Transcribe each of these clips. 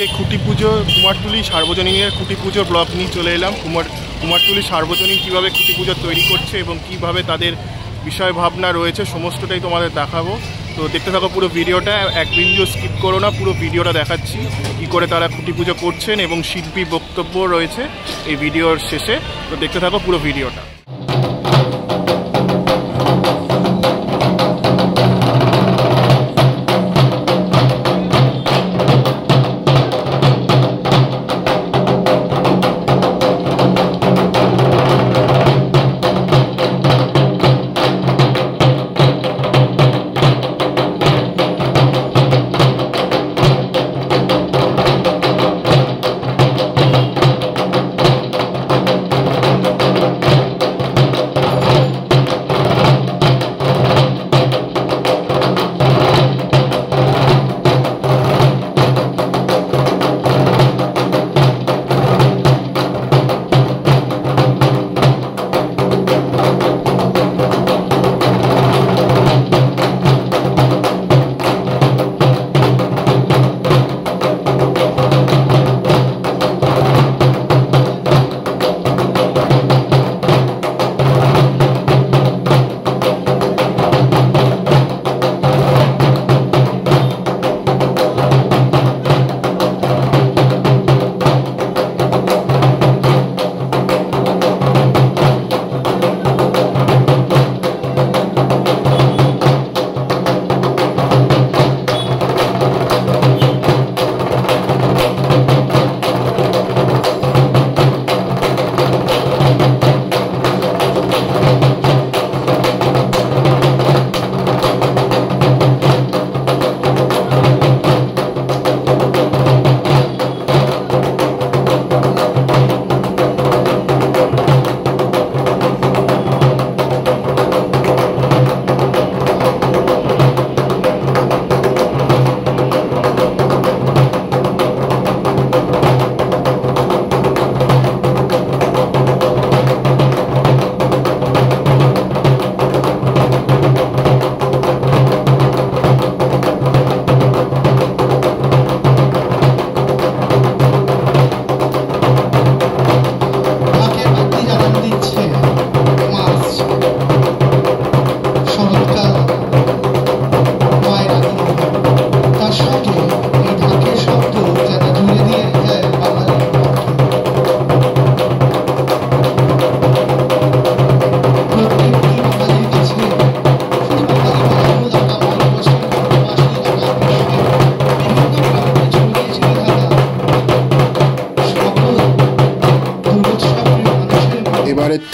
আজকে খুঁটি পুজো কুমারটুলি সার্বজনীনের খুঁটি পুজোর ব্লগ নিয়ে চলে এলাম। কুমারটুলি সার্বজনীন কীভাবে খুঁটি পুজো তৈরি করছে এবং কীভাবে তাদের বিষয় ভাবনা রয়েছে সমস্তটাই তোমাদের দেখাবো। তো দেখতে থাকো পুরো ভিডিওটা, এক বিন্দু স্কিপ করো না, পুরো ভিডিওটা দেখাচ্ছি কী করে তারা খুঁটি পুজো করছেন এবং শিল্পী বক্তব্য রয়েছে এই ভিডিওর শেষে। তো দেখতে থাকো পুরো ভিডিওটা।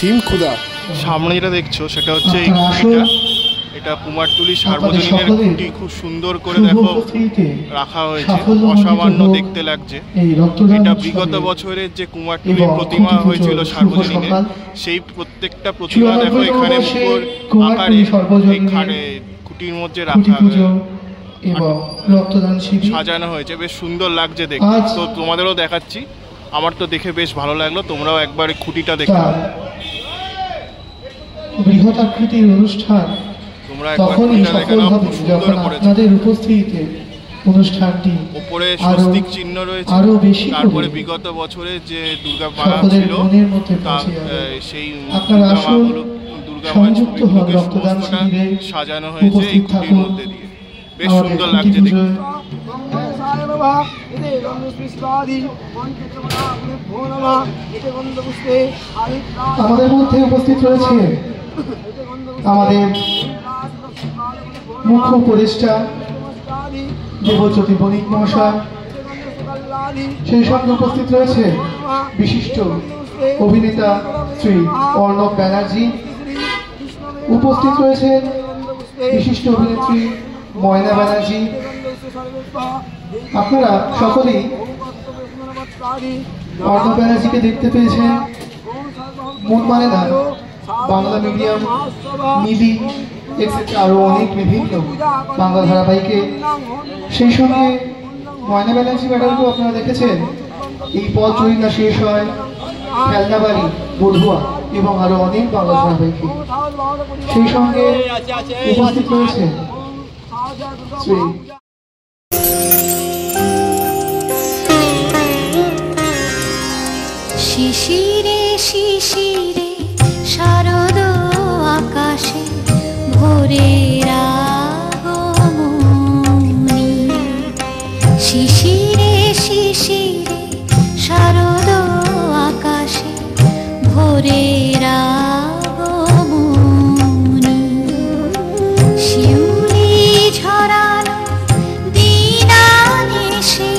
থিম খুদা সামনে যেটা দেখছো সেটা হচ্ছে এই খুঁটিটা, এটা কুমারটুলি সার্বজনীনের খুঁটি, খুব সুন্দর করে দেখো রাখা হয়েছে, অসামান্য দেখতে লাগছে। এটা বিগত বছরের যে কুমারটুলির প্রতিমা হয়েছিল সার্বজনীনের, সেই প্রত্যেকটা প্রতিমা দেখো এখানে মুখর আকারে এখানে খুঁটির মধ্যে রাখা সাজানো হয়েছে, বেশ সুন্দর লাগছে দেখতে। তো তোমাদেরও দেখাচ্ছি, আমার তো দেখে বেশ ভালো লাগলো, তোমরাও একবার খুঁটিটা দেখো। বৃহৎ আকৃতির অনুষ্ঠান তখনই সফল হবে যখন আপনাদের উপস্থিতিতে অনুষ্ঠানটি উপরে স্বস্তিক চিহ্ন রয়েছে, আরো বেশি তারপরে বিগত বছরে যে দুর্গা মা ছিল সেই দুর্গা মায়ের ছবিগুলোকে সমস্তটা সাজানো হয়েছে এই খুঁটির মধ্যে দিয়ে, বেশ সুন্দর লাগছে দেখতে। আমাদের মধ্যে উপস্থিত রয়েছে আমাদের মুখ্য উপদেষ্টা দেবজ্যোতি বণিক মহাশয়, সেই সঙ্গে উপস্থিত রয়েছে বিশিষ্ট অভিনেতা শ্রী অর্ণব ব্যানার্জি, উপস্থিত রয়েছে বিশিষ্ট অভিনেত্রী ময়না ব্যানার্জি। আপনারা সকলেই অর্ণব ব্যানার্জিকে দেখতে পেয়েছেন মন মানে না, বাংলা মিডিয়াম, মিলি এক্সেট্রা আরও অনেক বিভিন্ন বাংলা ধারাবাহিকে। সেই সঙ্গে ময়না ব্যানার্জি ম্যাডামকেও আপনারা দেখেছেন এই পথ যদি না শেষ হয়, খেলনাবাড়ি, বড়ুয়া এবং আরও অনেক বাংলা ধারাবাহিকে। সেই সঙ্গে উপস্থিত রয়েছে শ্রী শিশিরে শিশিরে শারদ আকাশে ভোরের আগমনী, শিশিরে শিশিরে শারদ আকাশে ভোরের আগমনী, শিউলি ঝরানো দিন আনেছে,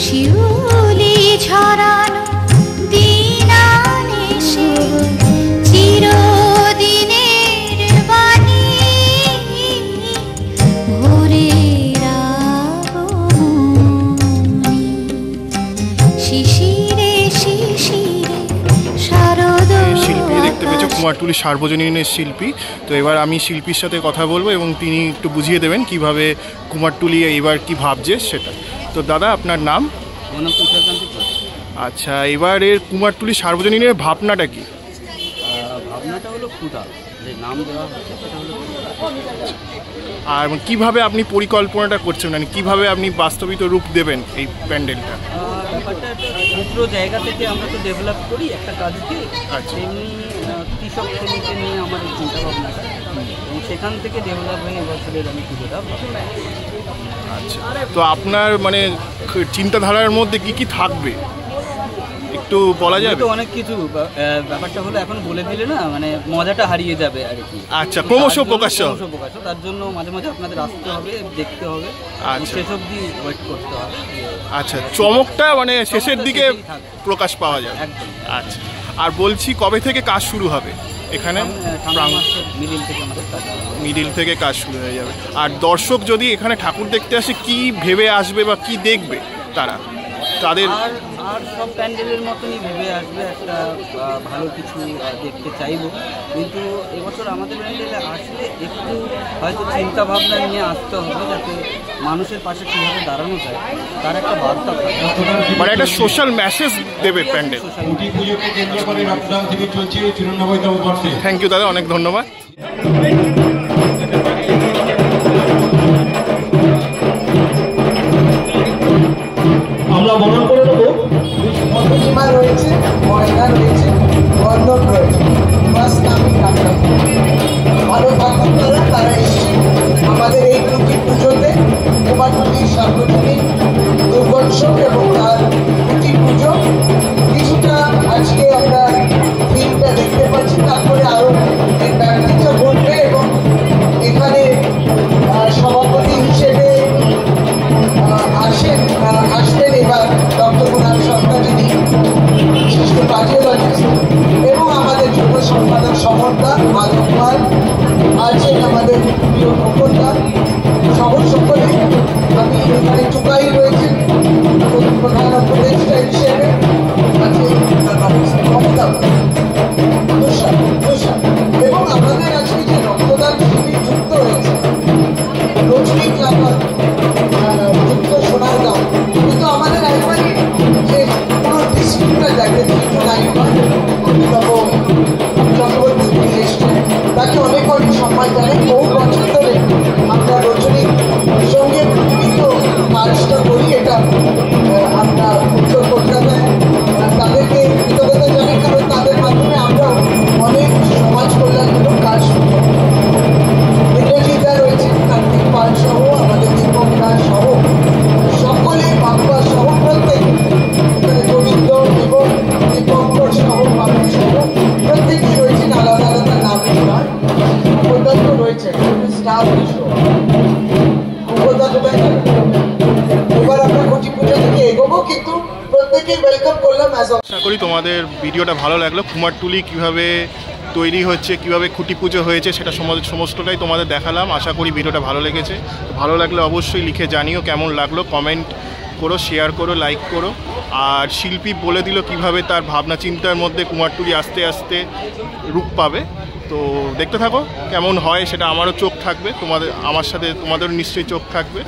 শিউলি ঝরানো দিন আনেছে, চিরদিনের বাণী ভোরের আগমনী, শিশিরে শিশিরে শারদ শিল্পী দেখতে পেয়েছো কুমারটুলি সার্বজনীনের শিল্পী। তো এবার আমি শিল্পীর সাথে কথা বলবো এবং তিনি একটু বুঝিয়ে দেবেন কিভাবে কুমারটুলি এবার কি ভাবছে সেটা। তো দাদা, আপনার নাম? আচ্ছা, এবারের কুমারটুলি সার্বজনীনের ভাবনাটা কি? ভাবনাটা হলো ফুটা, যে নাম দেওয়া হচ্ছে সেটা হলো আর কিভাবে আপনি পরিকল্পনাটা করছেন, মানে কিভাবে আপনি বাস্তবিত রূপ দেবেন এই প্যান্ডেলটা? ব্যাপারটা একটা ক্ষুদ্র জায়গা থেকে আমরা তো ডেভেলপ করি একটা কাজকে। আচ্ছা। তেমনি কৃষক শ্রেণীকে নিয়ে আমার এই চিন্তাভাবনাটা, এবং সেখান থেকে ডেভেলপ হয়ে এবছরের আমি পুজোটা ভাবনা। আচ্ছা, তো আপনার মানে চিন্তাধারার মধ্যে কি কি থাকবে একটু বলা যাবে? তো অনেক কিছু, ব্যাপারটা হলো এখন বলে দিলে না মানে মজাটা হারিয়ে যাবে আর কি। আচ্ছা, ক্রমশ প্রকাশ। তার জন্য মাঝে মাঝে আপনাদের আসতে হবে, দেখতে হবে, আচ্ছা, শেষ অবধি ওয়েট করতে হবে। আচ্ছা, চমকটা মানে শেষের দিকে প্রকাশ পাওয়া যাবে। একদম। আচ্ছা, আর বলছি কবে থেকে কাজ শুরু হবে এখানে? মিডিল থেকে কাজ শুরু হয়ে যাবে। আর দর্শক যদি এখানে ঠাকুর দেখতে আসে কি ভেবে আসবে বা কি দেখবে তারা? তাদের আর সব প্যান্ডেলের মতনই ভেবে আসবে, একটা ভালো কিছু দেখতে চাইবো। কিন্তু এবছর আমাদের প্যান্ডেলে আসলে একটু হয়তো চিন্তা ভাবনা নিয়ে আসতে হবে, যাতে মানুষের পাশে কীভাবে দাঁড়ানো যায় তার একটা বার্তা থাকে, মানে একটা সোশ্যাল মেসেজ দেবে প্যান্ডেল। থ্যাংক ইউ দাদা, অনেক ধন্যবাদ। আমরা বর্ণন করে দেবো। প্রতিমা রয়েছে, ময়না রয়েছে, বন্ধন রয়েছে, ভালো থাকুন তারা এসছে আমাদের এই দুটি পুজোতে, কুমারটুলি সার্বজনীন দুর্গোৎসব এবং তার দুটি পুজো। কিছুটা আজকে আমরা ফিল্মটা দেখতে পাচ্ছি, তারপরে আরো এর ব্যাখ্যা ঘটবে এবং এখানে সভাপতি হিসেবে আসবেন এবার ডক্টর কুণাল সরকার, যিনি বিশিষ্ট কার্ডিওলজিস্ট, এবং আমাদের যুব সম্পাদক সমর্থা মাধব পাল আছেন, আমাদের প্রিয় মুকুন্দা সহ সকলে। আমি এখানে টুকাই রয়েছেন প্রধান উপদেষ্টা হিসেবে, আছে মমতা এবং আমাদের আজকে যে রক্তদান শিবির যুক্ত হয়েছে রজনী ক্লাব যুক্ত সোনারগাঁও, কিন্তু আমাদের একবারই যে পুরো ডিস্ট্রিক্টটা দেখে চক্রবর্তী এসছেন, তাকে অনেক অনেক সম্মান জানাই। বহু বছর ধরে আমরা রজনীর সঙ্গে বিভিন্ন কাজটা করি, এটা আমরা উত্তর কলকাতায় তাদেরকে কৃতজ্ঞতা জানাই, কারণ তাদের মাধ্যমে আমরা অনেক সমাজ কল্যাণমূলক কাজ শুরু করি। ইন্দ্রজিৎদা রয়েছে, কার্তিক পাল সহ, আমাদের দীপক দাস সহ সকলে, বাংলা সহ প্রত্যেক, গোবিন্দ এবং দীপঙ্কর সহ বাবু সহ প্রত্যেকেই রয়েছেন, আলাদা আলাদা নামে নয়, উপদান্ত রয়েছে স্টাফ হিসেবে। এবার আমরা কচি পুজো থেকে এগোবো, কিন্তু প্রত্যেকেই ওয়েলকাম করলাম। আশা করি তোমাদের ভিডিওটা ভালো লাগলো। কুমারটুলি কিভাবে তৈরি হচ্ছে, কিভাবে খুঁটি পুজো হয়েছে সেটা সমস্তটাই তোমাদের দেখালাম। আশা করি ভিডিওটা ভালো লেগেছে। ভালো লাগলে অবশ্যই লিখে জানিও কেমন লাগলো, কমেন্ট করো, শেয়ার করো, লাইক করো। আর শিল্পী বলে দিল কিভাবে তার ভাবনা চিন্তার মধ্যে কুমারটুলি আস্তে আস্তে রূপ পাবে। তো দেখতে থাকো কেমন হয়, সেটা আমারও চোখ থাকবে, আমার সাথে তোমাদেরও নিশ্চয়ই চোখ থাকবে।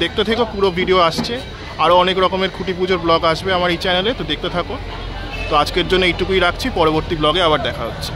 দেখতে থেকো, পুরো ভিডিও আসছে, আরও অনেক রকমের খুঁটি পুজোর ব্লগ আসবে আমার এই চ্যানেলে, তো দেখতে থাকো। তো আজকের জন্য এইটুকুই রাখছি, পরবর্তী ব্লগে আবার দেখা হচ্ছে।